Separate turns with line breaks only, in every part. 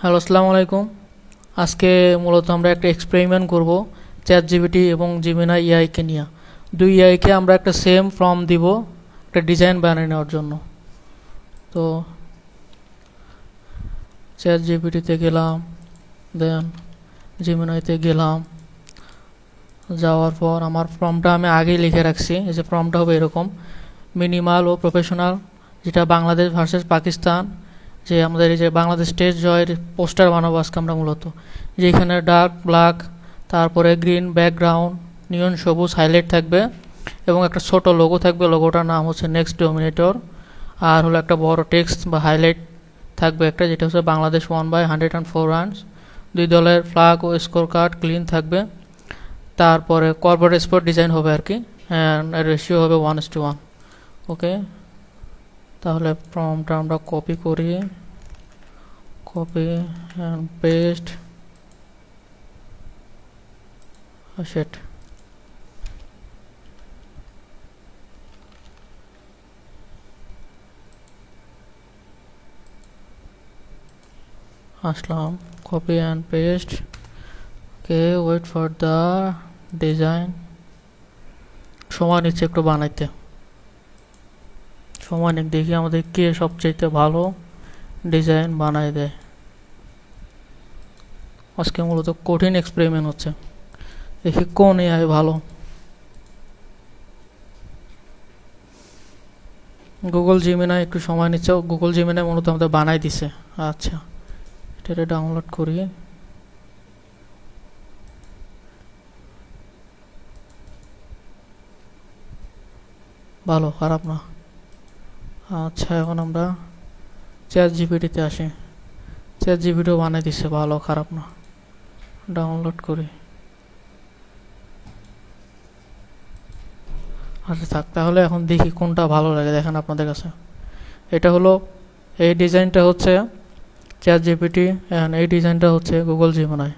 Hello, আসসালামু আলাইকুম। আজকে মূলত আমরা একটা এক্সপেরিমেন্ট করব চ্যাট জিপিটি এবং জিমিনাই এআইকে নিয়ে। দুই এআইকে আমরা একটা সেম ফর্ম দিব একটা ডিজাইন বানিয়ে নেওয়ার জন্য। তো চ্যাট জিপিটিতে গেলাম, দেন জিমিনাইতে গেলাম। যাওয়ার পর আমার ফর্মটা আমি আগেই লিখে রাখছি। এই যে ফর্মটা হবে এরকম: মিনিমাল ও প্রফেশনাল, যেটা বাংলাদেশ ভার্সেস পাকিস্তান, যে আমাদের এই যে বাংলাদেশ টেস্ট জয়ের পোস্টার বানাবো আজকে আমরা মূলত। যে এখানে ডার্ক ব্ল্যাক, তারপরে গ্রিন ব্যাকগ্রাউন্ড, নিয়ন সবুজ হাইলাইট থাকবে এবং একটা ছোট লোগো থাকবে। লোগোটার নাম হচ্ছে নেক্সট ডোমিনেটর। আর হলো একটা বড় টেক্সট বা হাইলাইট থাকবে একটা, যেটা হচ্ছে বাংলাদেশ 1/104 রানস। দুই দলের ফ্ল্যাগ ও স্কোর কার্ড ক্লিন থাকবে। তারপরে কর্পোরেট স্পোর্ট ডিজাইন হবে আর কি, রেশিও হবে 1:1। ওকে, তাহলে ফর্মটা আমরা কপি করি, copy and paste, set. Aslam, copy and paste. Okay, wait for the design. সময় নিচ্ছে একটু বানাইতে, সময় নিক, দেখি আমাদের কে সবচেয়ে ভালো ডিজাইন বানাই দেয়। আজকে মূলত কঠিন এক্সপেরিমেন্ট হচ্ছে, দেখি কোন এআই ভালো। গুগল জিমিনাই একটু সময় নিচ্ছে। গুগল জিমিনাই মূলত আমাদের বানাই দিছে। আচ্ছা, এটা ডাউনলোড করি। ভালো, খারাপ না। আচ্ছা, এখন আমরা চ্যাট জিপিটিতে আসি। চ্যাট জিপিটিও বানাই দিছে, ভালো খারাপ না। ডাউনলোড করি। আচ্ছা থাক, তাহলে এখন দেখি কোনটা ভালো লাগে। দেখেন আপনাদের কাছে, এটা হলো, এই ডিজাইনটা হচ্ছে চ্যাট জিপিটি অ্যান্ড এই ডিজাইনটা হচ্ছে গুগল জিমিনাই।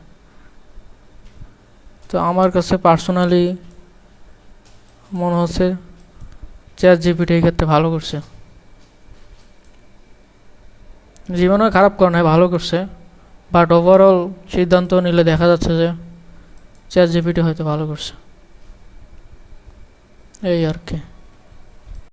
তো আমার কাছে পার্সোনালি মনে হচ্ছে চ্যাট জিপিটি এই ক্ষেত্রে ভালো করছে। জিমিনাই খারাপ করে নাই, ভালো করছে, বাট ওভারঅল সিদ্ধান্ত নিলে দেখা যাচ্ছে যে চ্যাট জিপিটি হয়তো ভালো করছে, এই আর কি।